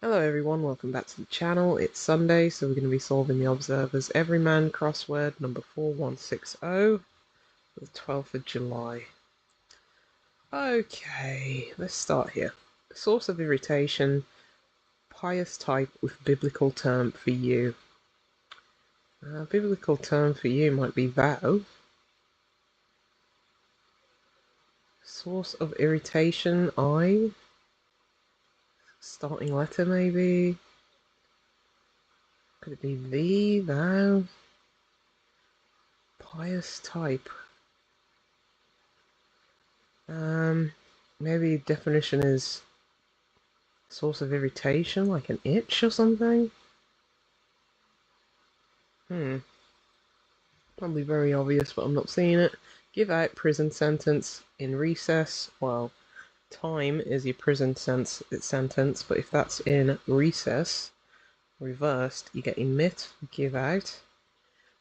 Hello everyone, welcome back to the channel. It's Sunday, so we're going to be solving the Observer's Everyman Crossword number 4160 for the 12th of July. Okay, let's start here. Source of irritation, pious type with biblical term for you. Biblical term for you might be thou. Source of irritation, I. Starting letter maybe. Could it be thee, thou? Pious type. Maybe definition is source of irritation, like an itch or something? Probably very obvious, but I'm not seeing it. Give out prison sentence in recess. Well, time is your prison sentence, but if that's in recess, reversed, you get emit, give out.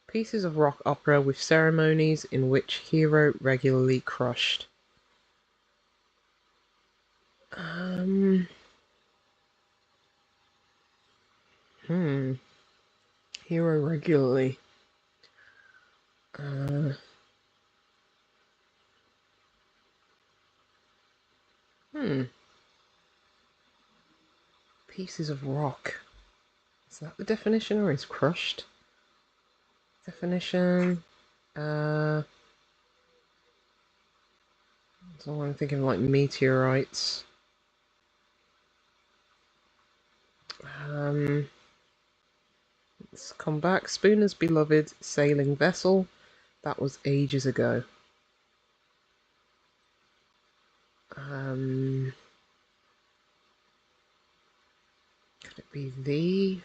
Pieces of rock opera with ceremonies in which hero regularly crushed. Hero regularly. Pieces of rock. Is that the definition, or is crushed? Definition. So I'm thinking like meteorites. Let's come back. Spooner's beloved sailing vessel. That was ages ago. Could it be the?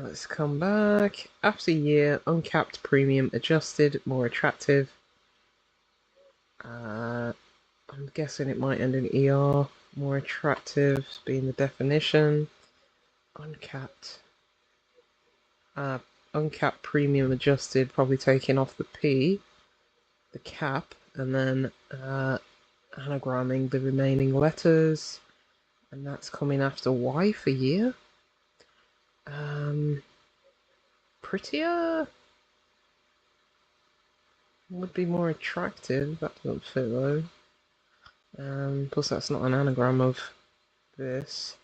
Let's come back. After year, uncapped premium adjusted, more attractive. I'm guessing it might end in ER. More attractive being the definition. Uncapped. Uncapped premium adjusted, probably taking off the P, the cap, and then anagramming the remaining letters. And that's coming after Y for year. Prettier would be more attractive. That doesn't fit though. Plus that's not an anagram of this.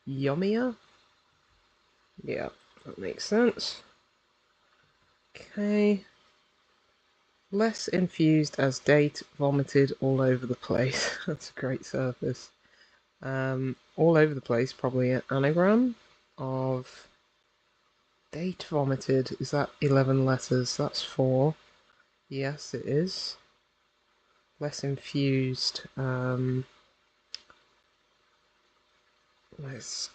Yummier? Yeah, that makes sense. Okay. Less infused as date, vomited all over the place. That's a great surface. All over the place, probably an anagram of date vomited. Is that 11 letters? That's 4. Yes, it is. Less infused. Let's.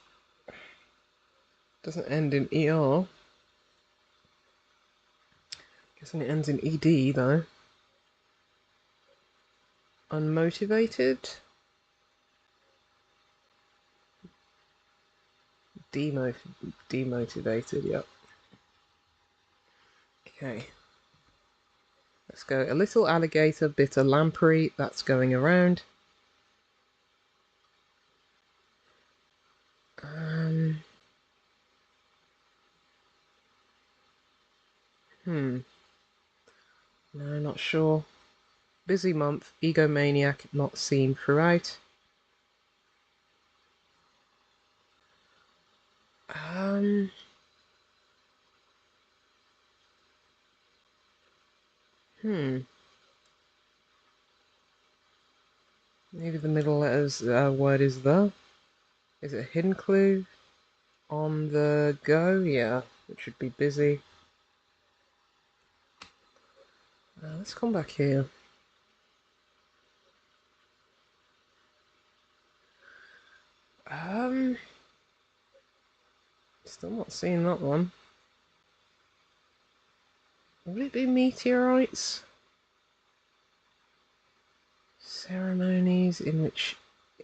Doesn't end in ER. Guessing it ends in ED though. Unmotivated. Demotivated, yep. Okay. Let's go. A little alligator bit a lamprey. That's going around. No, not sure. Busy month. Egomaniac not seen throughout. Maybe the middle letters word is the. Is it a hidden clue? On the go? Yeah, it should be busy. Let's come back here. Still not seeing that one. Would it be meteorites? Ceremonies in which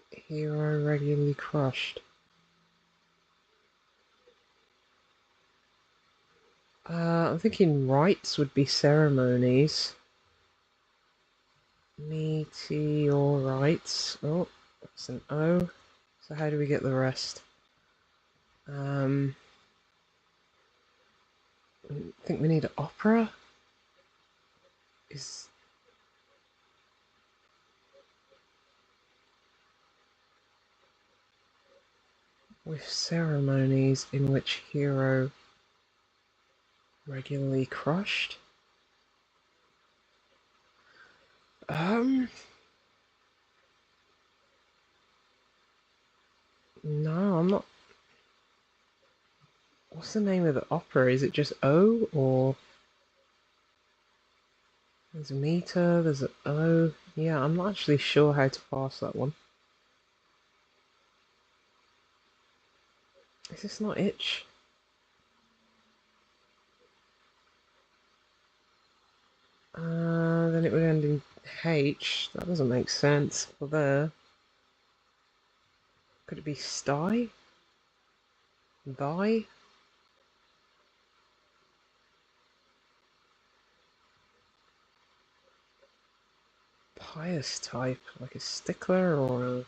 hero regularly crushed. I'm thinking rites would be ceremonies. Meteorites. Oh, It's an O. So how do we get the rest? I think we need an opera. Is with ceremonies in which hero regularly crushed. No, I'm not. What's the name of the opera? Is it just O, or there's a meter, there's an O? Yeah, I'm not actually sure how to pass that one. Is this not itch? Then it would end in H. That doesn't make sense for there. Could it be sty? Thy? Pious type, like a stickler or a...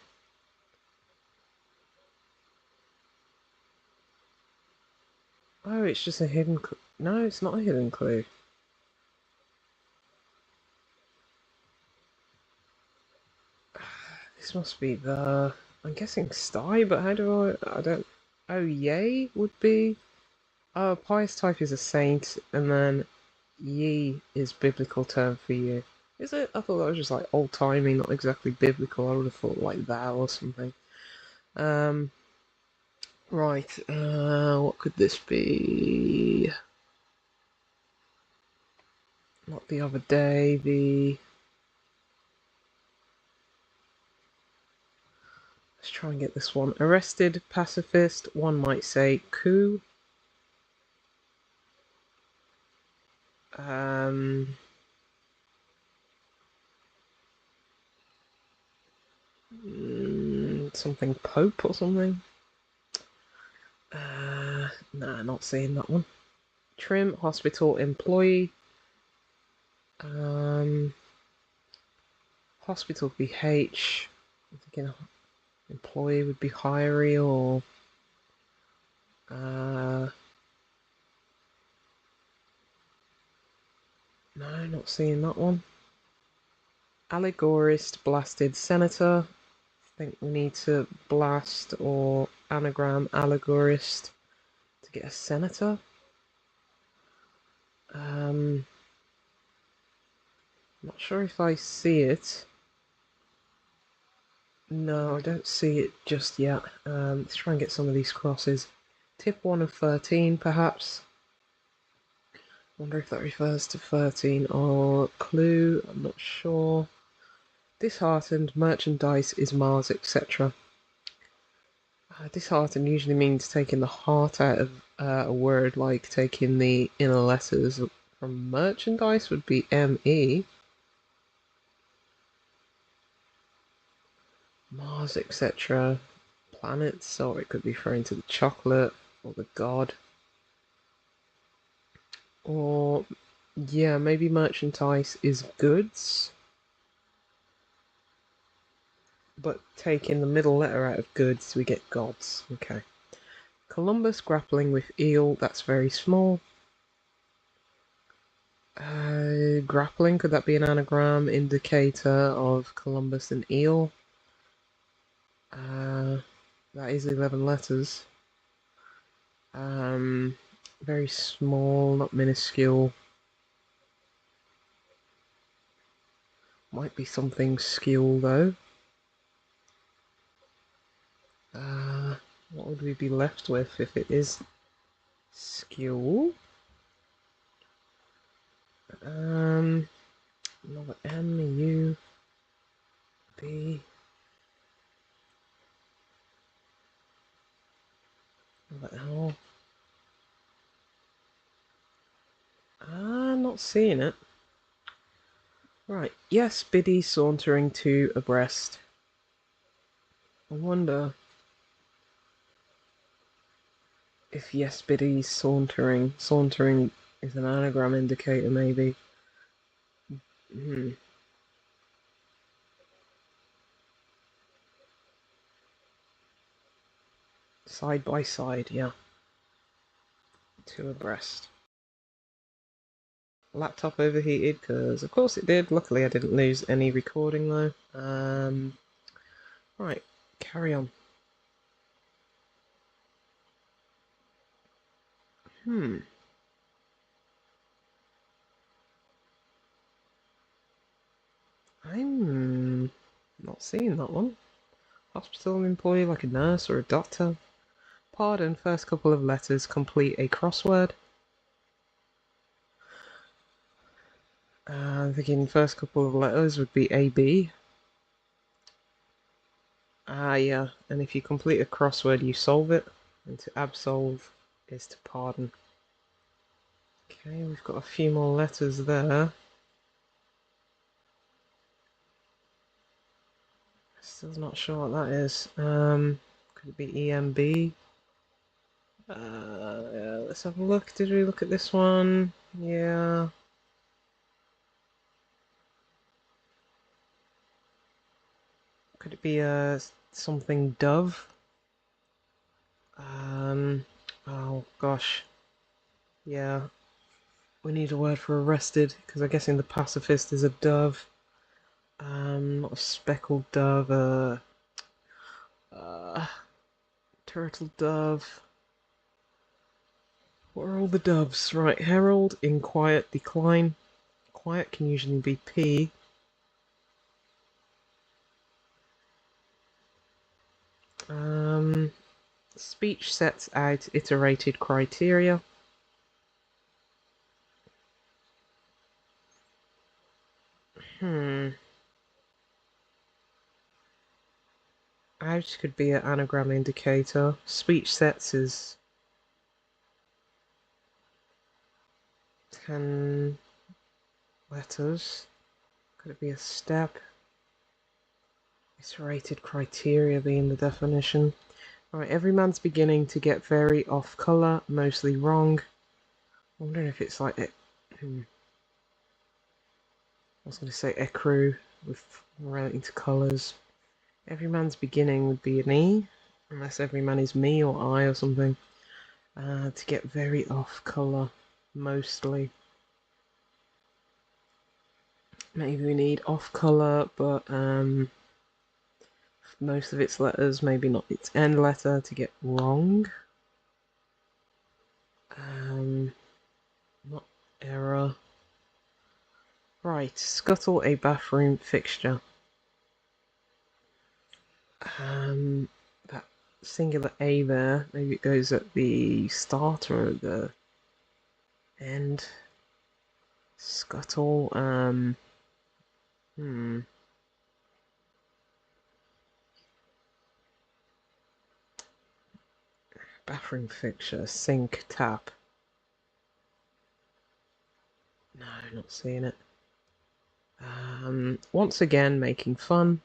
Oh, it's just a hidden clue. No, it's not a hidden clue. This must be the... I'm guessing sty, but how do I don't... Oh, yay would be... Oh, pious type is a saint, and then ye is biblical term for you. Is it? I thought that was just like old-timey, not exactly biblical. I would have thought like thou or something. Um, right, what could this be? Not the other day, the... Let's try and get this one. Arrested pacifist, one might say coup. Um, something Pope or something. Nah, not seeing that one. Trim, hospital employee. Hospital would be H. I'm thinking employee would be hiree or... no, not seeing that one. Allegorist, blasted senator. I think we need to blast or anagram allegorist to get a senator. Not sure if I see it. No, I don't see it just yet. Let's try and get some of these crosses. Tip 1 of 13, perhaps. Wonder if that refers to 13 or clue. I'm not sure. Disheartened, merchandise is Mars, etc. Disheartened usually means taking the heart out of a word, like taking the inner letters from merchandise would be ME. Mars, etc. Planets, or it could be referring to the chocolate or the god. Or, yeah, maybe merchandise is goods. But taking the middle letter out of goods, we get gods. Okay. Columbus grappling with eel, that's very small. Grappling, could that be an anagram indicator of Columbus and eel? That is 11 letters. Very small, not minuscule. Might be something skill though. What would we be left with if it is skill? Another M, U, B. Another L. Not seeing it. Right, yes, Biddy sauntering to abreast. I wonder if yes, Biddy's sauntering. Sauntering is an anagram indicator, maybe. Side by side, yeah. Two abreast. Laptop overheated, because of course it did. Luckily I didn't lose any recording though. Right, carry on. I'm not seeing that one. Hospital employee like a nurse or a doctor. Pardon, first couple of letters complete a crossword. I'm thinking first couple of letters would be AB. Yeah, and if you complete a crossword, you solve it. And to absolve is to pardon. Okay, we've got a few more letters there. Still not sure what that is. Could it be EMB? Yeah, let's have a look. Did we look at this one? Yeah. Could it be something dove? Oh gosh. Yeah. We need a word for arrested, because I guess in the pacifist is a dove. Not a speckled dove, uh, turtle dove. What are all the doves? Right, herald, in quiet, decline. Quiet can usually be P. Speech sets out iterated criteria. Out could be an anagram indicator. Speech sets is 10 letters. Could it be a step? Iterated criteria being the definition. Alright, every man's beginning to get very off colour, mostly wrong. I'm wondering if it's like it. I was going to say ecru with relating to colours. Every man's beginning would be an E, unless every man is me or I or something. To get very off colour, mostly. Maybe we need off colour, but most of its letters, maybe not its end letter, to get wrong. Not error. Right, scuttle a bathroom fixture. That singular A there, maybe it goes at the start or at the end. Scuttle, bathroom fixture, sink, tap. No, not seeing it. Once again, making fun.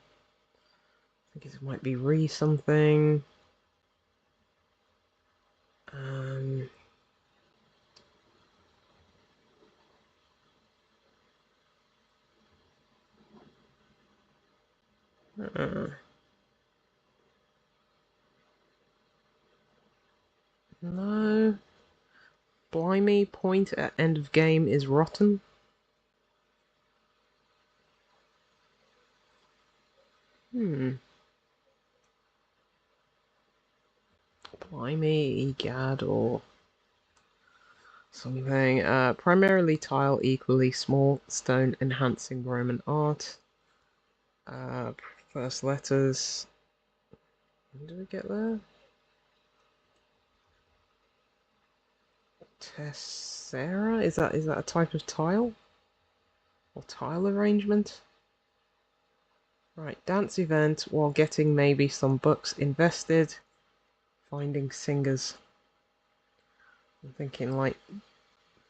I think it might be re something. No. Blimey, point at end of game is rotten. Blimey, egad, or something. Primarily tile, equally small, stone enhancing Roman art. First letters. When did we get there? Tessera? Is that a type of tile? Or tile arrangement? Right, dance event while getting maybe some books invested. Finding singers. I'm thinking like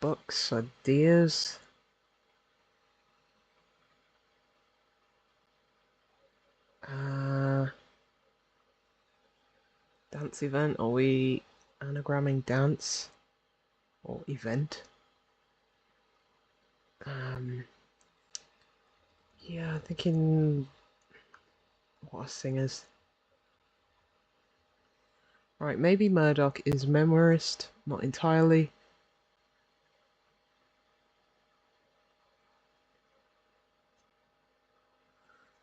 books, ideas. Dance event. Are we anagramming dance or event? Yeah, I'm thinking what are singers? Right, maybe Murdoch is memorist, not entirely.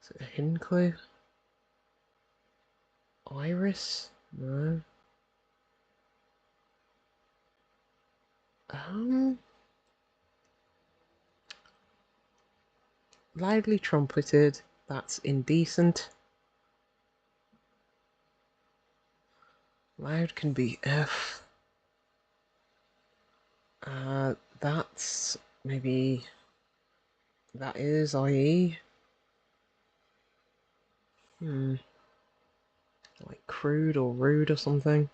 Is it a hidden clue? Iris? No. Loudly trumpeted. That's indecent. Loud can be F. That's maybe that is IE. Like crude or rude or something.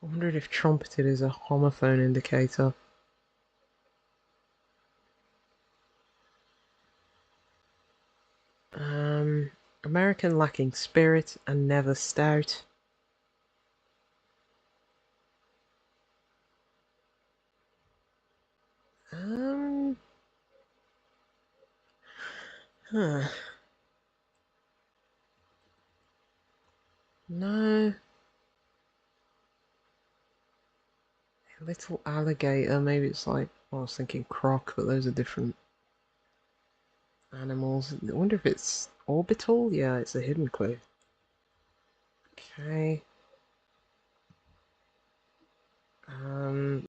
I wondered if trumpeted is a homophone indicator. American lacking spirit and never stout. Huh. No. A little alligator, maybe it's like, well, I was thinking croc, but those are different animals. I wonder if it's orbital? Yeah, it's a hidden clue. Okay. Because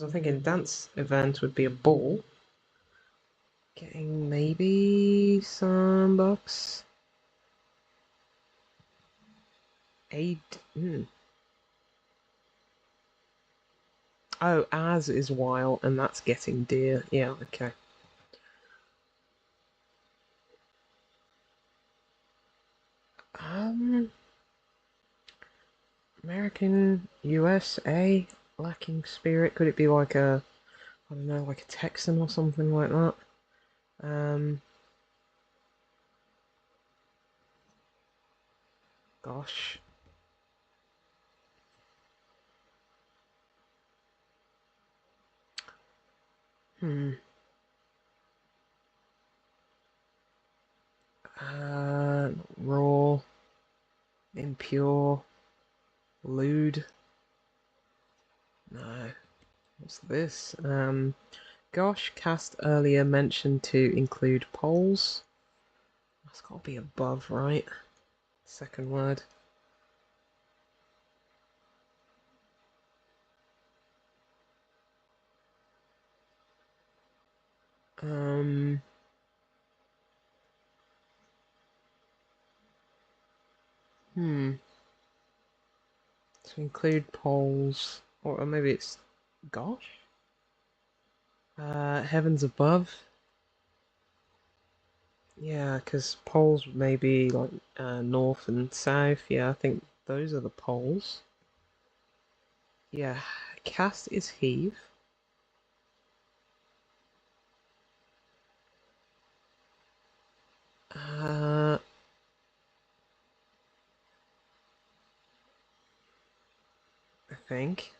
I'm thinking dance event would be a ball. Getting maybe some bucks. Aid. Oh, as is while, and that's getting deer. Yeah, okay. American, USA, lacking spirit. Could it be like a, I don't know, like a Texan or something like that? Gosh. Hmm. Raw, impure, lewd. No. What's this? Gosh, cast earlier mentioned to include poles. That's got to be above, right? Second word. Um. Hmm. To include poles, or maybe it's gosh. Heavens above. Yeah, because poles may be like north and south. Yeah, I think those are the poles. Yeah, cast is heave. I think.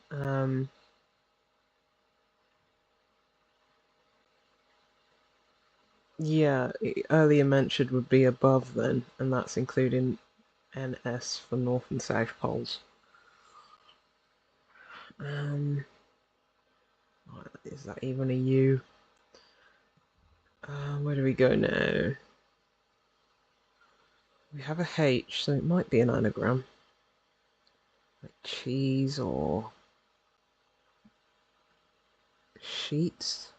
Yeah, earlier mentioned would be above then, and that's including NS for North and South poles. Um, is that even a U? Where do we go now? We have a H, so it might be an anagram. Like cheese or sheets.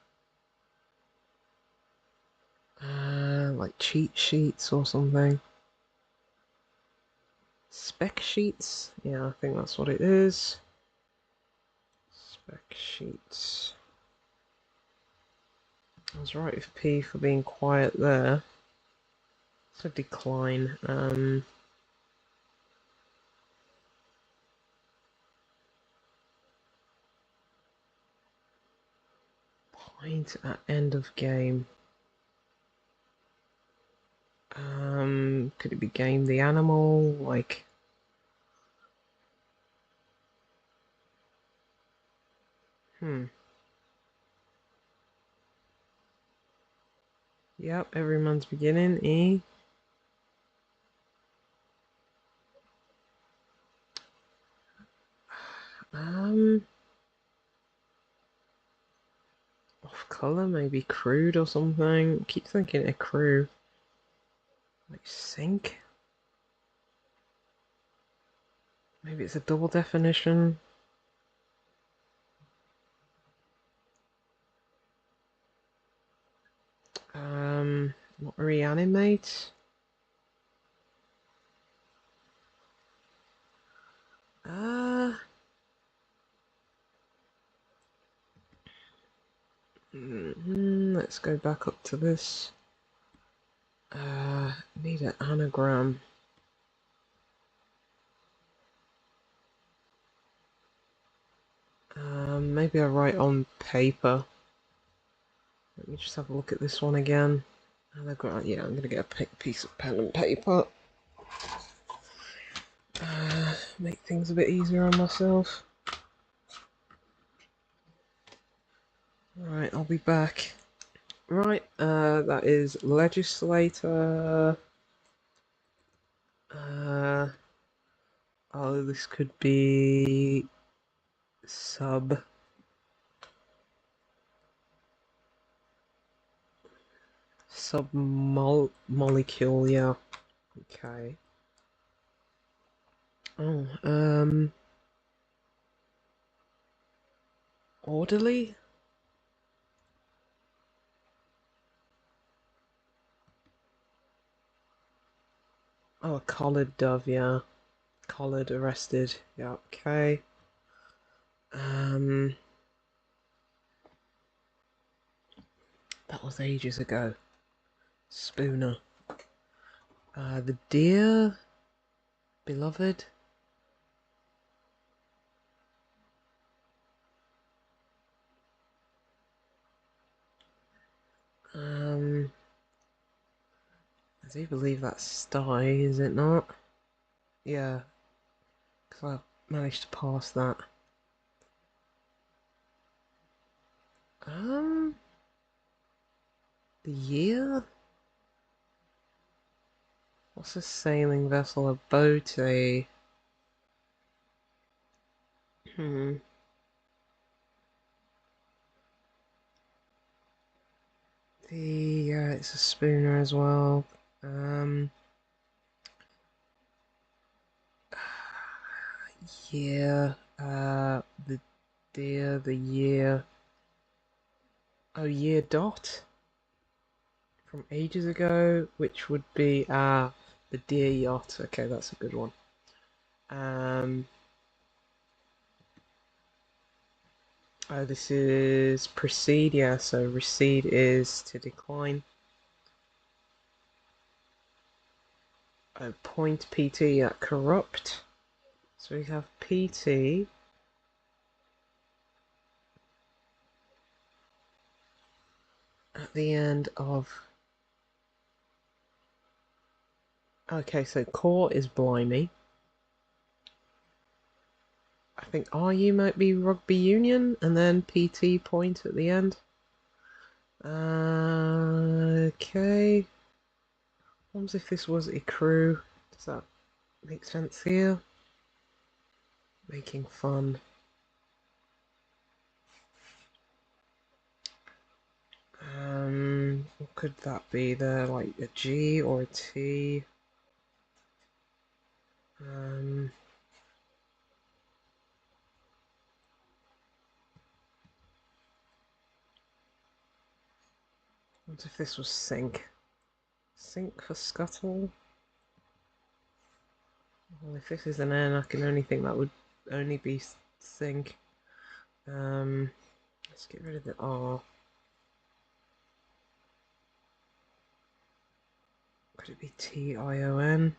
Like cheat sheets or something. Spec sheets? Yeah, I think that's what it is. Spec sheets. I was right with P for being quiet there. So decline. Point at end of game. Could it be game the animal? Like, Yep, every man's beginning. E. colour, maybe crude or something. Keep thinking ecru. Like sink. Maybe it's a double definition. Not reanimate. Let's go back up to this. Need an anagram. Maybe I write on paper. Let me just have a look at this one again. Yeah, I'm gonna get a piece of pen and paper. Make things a bit easier on myself. Right, I'll be back. Right, that is legislator. Oh, this could be submolecule, yeah. Okay. Oh, orderly? Oh, a collared dove, yeah. Collared, arrested, yeah, okay. That was ages ago. Spooner. The deer, beloved. I do believe that's sty, is it not? Yeah, because I managed to pass that. The year? What's a sailing vessel? A boat? Hmm. It's a schooner as well. Yeah. The deer, the year. Oh, year dot from ages ago, which would be the deer yacht. Okay, that's a good one. Oh, this is proceed. Yeah, so recede is to decline. Oh, point PT at corrupt. So we have PT. At the end of... Okay, so core is blimey. I think RU might be rugby union, and then PT point at the end. Okay. What if this was a crew? Does that make sense here? Making fun. What could that be there? Like a G or a T? What if this was sink? Sink for scuttle? Well, if this is an N, I can only think that would only be sink. Let's get rid of the R. Could it be Tion?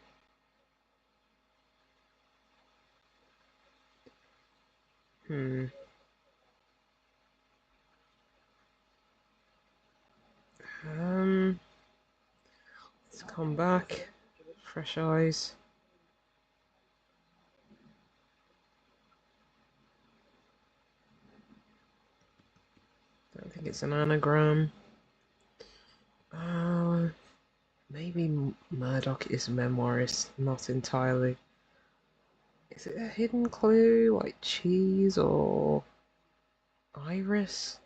Let's come back. Fresh eyes. Don't think it's an anagram. Maybe Murdoch is memoirist, not entirely. Is it a hidden clue, like cheese or iris?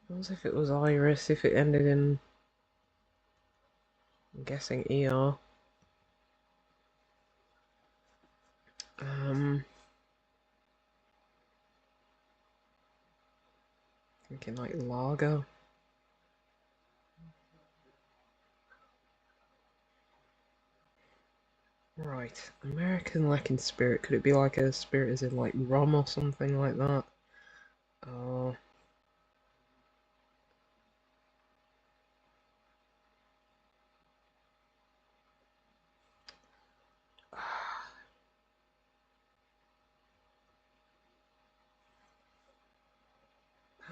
What if it was Iris, if it ended in, I'm guessing ER. Thinking like lager. Right, American lacking spirit. Could it be like a spirit as in like rum or something like that? Oh,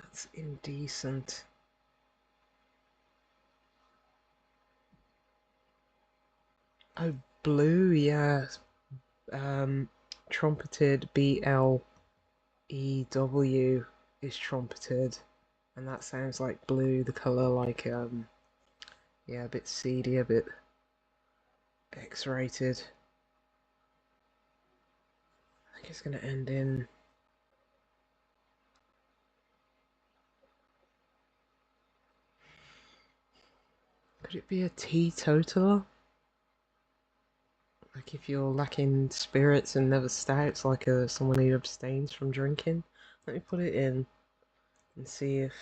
that's indecent. Oh, blue, yeah. Trumpeted BLEW is trumpeted, and that sounds like blue. The color, like yeah, a bit seedy, a bit X-rated. I think it's gonna end in. Could it be a teetotaler? Like if you're lacking spirits and never stouts, like someone who abstains from drinking. Let me put it in and see if.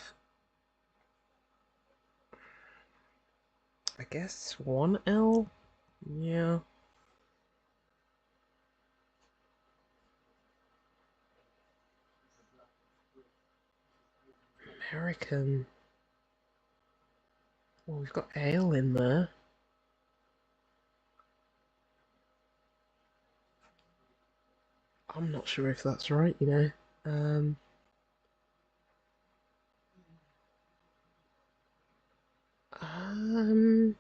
I guess 1L? Yeah. American. Well, we've got ale in there. I'm not sure if that's right, you know. Um, um,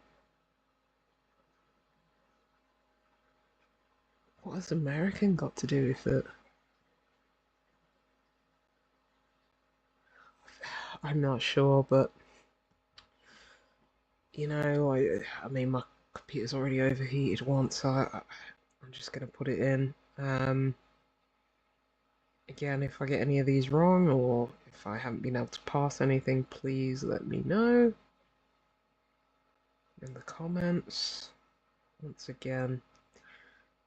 what has American got to do with it? I'm not sure, but you know, I mean, my computer's already overheated once, so I'm just gonna put it in. Again, if I get any of these wrong or if I haven't been able to pass anything, please let me know in the comments. Once again,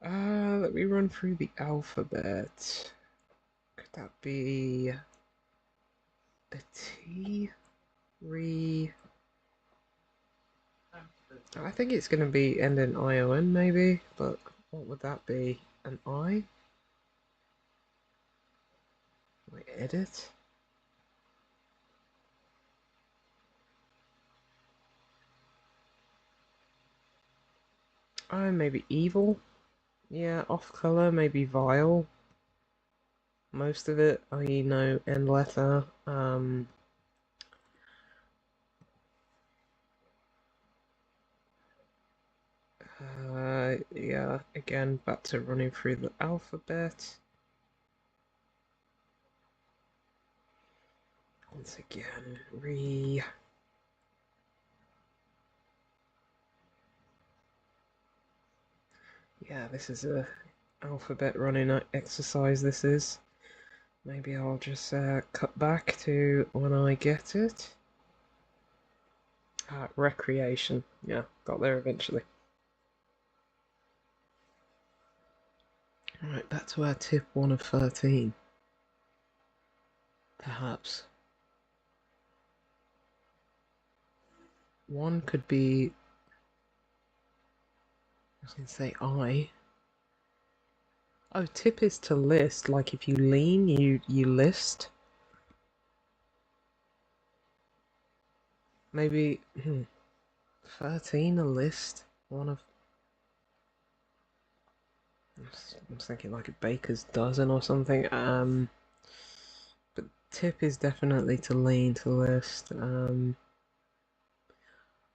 let me run through the alphabet. Could that be a T? Re? I think it's going to be end in ION maybe, but what would that be? An I? Like edit? Oh, maybe evil? Yeah, off color, maybe vile. Most of it, I know end letter. Yeah, again, back to running through the alphabet. Once again, Yeah, this is a alphabet running exercise, this is. Maybe I'll just cut back to when I get it. Recreation. Yeah, got there eventually. Right, back to our tip 1 of 13. Perhaps. One could be, I was going to say I. Oh, tip is to list, like if you lean, you list. Maybe, 13, a list. One of, I'm thinking like a baker's dozen or something. But tip is definitely to lean, to list.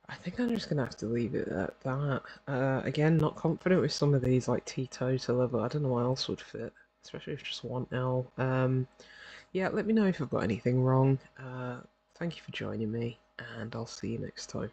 I think I'm just gonna have to leave it at that. Again, not confident with some of these like teetotaler, but I don't know what else would fit, especially if just 1L. Yeah, let me know if I've got anything wrong. Thank you for joining me, and I'll see you next time.